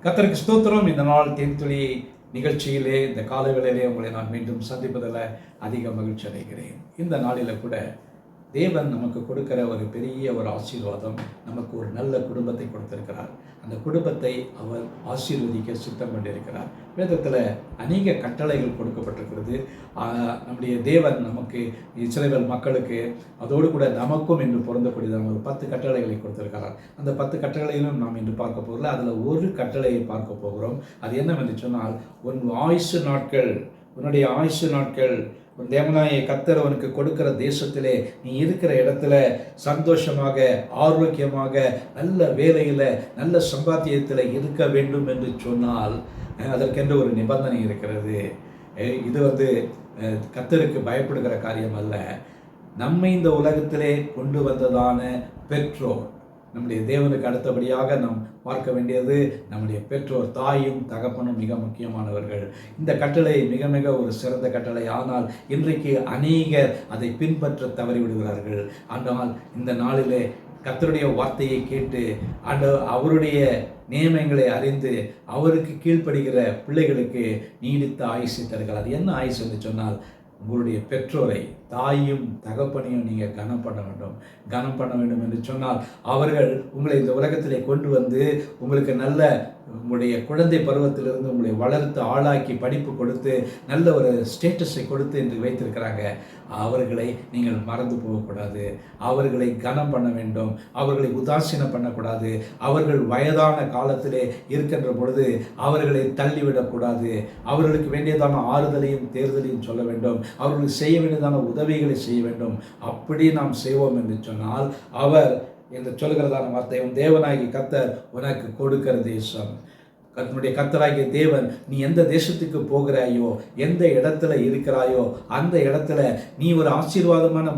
கர்த்தருக்கு ஸ்தோத்திரம். இந்த நாள் தேன்துளி நிகழ்ச்சியிலே இந்த காலவேளையிலே உங்களை நான் மீண்டும் சந்திப்பதில் அதிக மகிழ்ச்சி அடைகிறேன். இந்த நாளில் கூட தேவன் நமக்கு கொடுக்கிற ஒரு பெரிய ஒரு ஆசீர்வாதம், நமக்கு ஒரு நல்ல குடும்பத்தை கொடுத்திருக்கிறார். அந்த குடும்பத்தை அவர் ஆசீர்வதிக்க சித்தம் கொண்டிருக்கிறார். வேதத்தில் அநேக கட்டளைகள் கொடுக்கப்பட்டிருக்கிறது. நம்முடைய தேவன் நமக்கு இஸ்ரவேல் மக்களுக்கு அதோடு கூட நமக்கும் இன்று பொருந்தக்கூடியதான ஒரு 10 கட்டளைகளை கொடுத்திருக்கிறார். அந்த 10 கட்டளைகளும் நாம் இன்று பார்க்க போகிறோம். அதில் ஒரு கட்டளையை பார்க்க போகிறோம். அது என்னவென்று சொன்னால், உன்னுடைய ஆயுசு நாட்கள் உன் தேவனாய கர்த்தர் அவனுக்கு கொடுக்கிற தேசத்திலே நீ இருக்கிற இடத்துல சந்தோஷமாக, ஆரோக்கியமாக, நல்ல வேலையில், நல்ல சம்பாத்தியத்தில் இருக்க வேண்டும் என்று சொன்னால் அதற்கென்று ஒரு நிபந்தனை இருக்கிறது. இது கர்த்தருக்கு பயப்படுகிற காரியம் அல்ல. நம்மை இந்த உலகத்திலே கொண்டு வந்ததான பெற்றோர், நம்முடைய தேவனுக்கு அடுத்தபடியாக நாம் பார்க்க வேண்டியது நம்முடைய பெற்றோர், தாயும் தகப்பனும் மிக முக்கியமானவர்கள். இந்த கட்டளை மிக மிக ஒரு சிறந்த கட்டளை. ஆனால் இன்றைக்கு அநேகர் அதை பின்பற்ற தவறிவிடுகிறார்கள். ஆனால் இந்த நாளிலே கர்த்தருடைய வார்த்தையை கேட்டு அவருடைய நியமங்களை அறிந்து அவருக்கு கீழ்ப்படுகிற பிள்ளைகளுக்கு நீடித்த ஆயுசை தருகிறார். அது என்ன ஆயுசு என்று சொன்னால், உங்களுடைய பெற்றோரை, தாயும் தகப்பனையும் நீங்கள் கனம் பண்ண வேண்டும் என்று சொன்னால், அவர்கள் உங்களை இந்த உலகத்திலே கொண்டு வந்து உங்களுக்கு உங்களுடைய குழந்தை பருவத்திலிருந்து உங்களை வளர்த்து ஆளாக்கி படிப்பு கொடுத்து நல்ல ஒரு ஸ்டேட்டஸை கொடுத்து என்று வைத்திருக்கிறாங்க. அவர்களை நீங்கள் மறந்து போகக்கூடாது. அவர்களை கனம் பண்ண வேண்டும். அவர்களை உதாசீனம் பண்ணக்கூடாது. அவர்கள் வயதான காலத்திலே இருக்கின்ற பொழுது அவர்களை தள்ளிவிடக்கூடாது. அவர்களுக்கு வேண்டியதான ஆறுதலையும் தேர்தலையும் சொல்ல வேண்டும். அவர்களுக்கு செய்ய வேண்டியதான உதவிகளை செய்ய வேண்டும். அப்படி நாம் செய்வோம் என்று சொன்னால், அவர் என்று சொல்கிறதான வார்த்தை, உன் தேவனாகிய கர்த்தர் உனக்கு கொடுக்கிற தேசம். உன்னுடைய கர்த்தராகிய தேவன் நீ எந்த தேசத்துக்கு போகிறாயோ, எந்த இடத்துல இருக்கிறாயோ, அந்த இடத்துல நீ ஒரு ஆசீர்வாதமான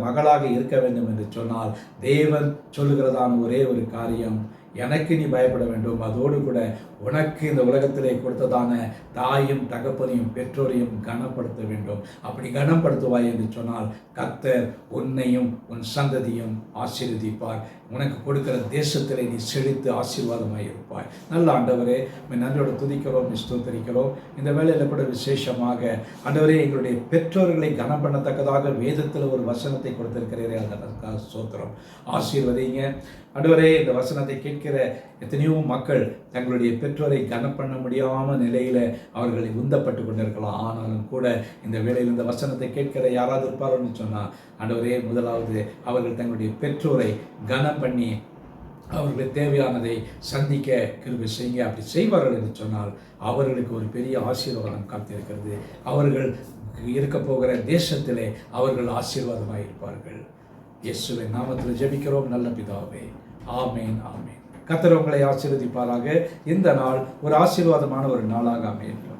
மகளாக இருக்க வேண்டும் என்று சொன்னால், தேவன் சொல்லுகிறதான ஒரே ஒரு காரியம், எனக்கு நீ பயப்பட வேண்டும். அதோடு கூட உனக்கு இந்த உலகத்திலே கொடுத்ததான தாயும் தகப்பனையும் பெற்றோரையும் கனப்படுத்த வேண்டும். அப்படி கனப்படுத்துவாய் என்று சொன்னால் கர்த்தர் உன்னையும் உன் சந்ததியும் ஆசீர்வதிப்பார். உனக்கு கொடுக்கிற தேசத்திலே நீ செழித்து ஆசீர்வாதமாக இருப்பாய். நல்ல ஆண்டவரே, நன்றியோடு துதிக்கிறோம், ஸ்தோத்திரிக்கிறோம். இந்த வேளையில் கூட விசேஷமாக ஆண்டவரே, எங்களுடைய பெற்றோர்களை கனம் பண்ணத்தக்கதாக வேதத்தில் ஒரு வசனத்தை கொடுத்திருக்கிறீரே, அதற்காக ஸ்தோத்திரம். ஆசீர்வதிங்க ஆண்டவரே. இந்த வசனத்தை கேட்கிற எத்தனையோ மக்கள் தங்களுடைய பெற்றோரை கனம் பண்ண முடியாமல் நிலையில் அவர்களை உந்தப்பட்டு கொண்டிருக்கலாம். ஆனாலும் கூட இந்த வேளையில் இந்த வசனத்தை கேட்கிற யாராவது இருப்பாரோன்னு சொன்னால், ஆண்டவரே, முதலாவது அவர்கள் தங்களுடைய பெற்றோரை கனம் பண்ணி அவர்களுக்கு தேவையானதை சந்திக்க கிருபை செய்யுங்க. அப்படி செய்வார்கள் என்று சொன்னால் அவர்களுக்கு ஒரு பெரிய ஆசீர்வாதம் காத்திருக்கிறது. அவர்கள் இருக்க போகிற தேசத்திலே அவர்கள் ஆசீர்வாதமாக இருப்பார்கள். இயேசுவின் நாமத்தில் ஜெபிக்கிறோம் நல்ல பிதாவே. ஆமேன், ஆமேன். கர்த்தர் உங்களை ஆசீர்வதிப்பாராக. இந்த நாள் ஒரு ஆசீர்வாதமான ஒரு நாளாக அமையட்டும்.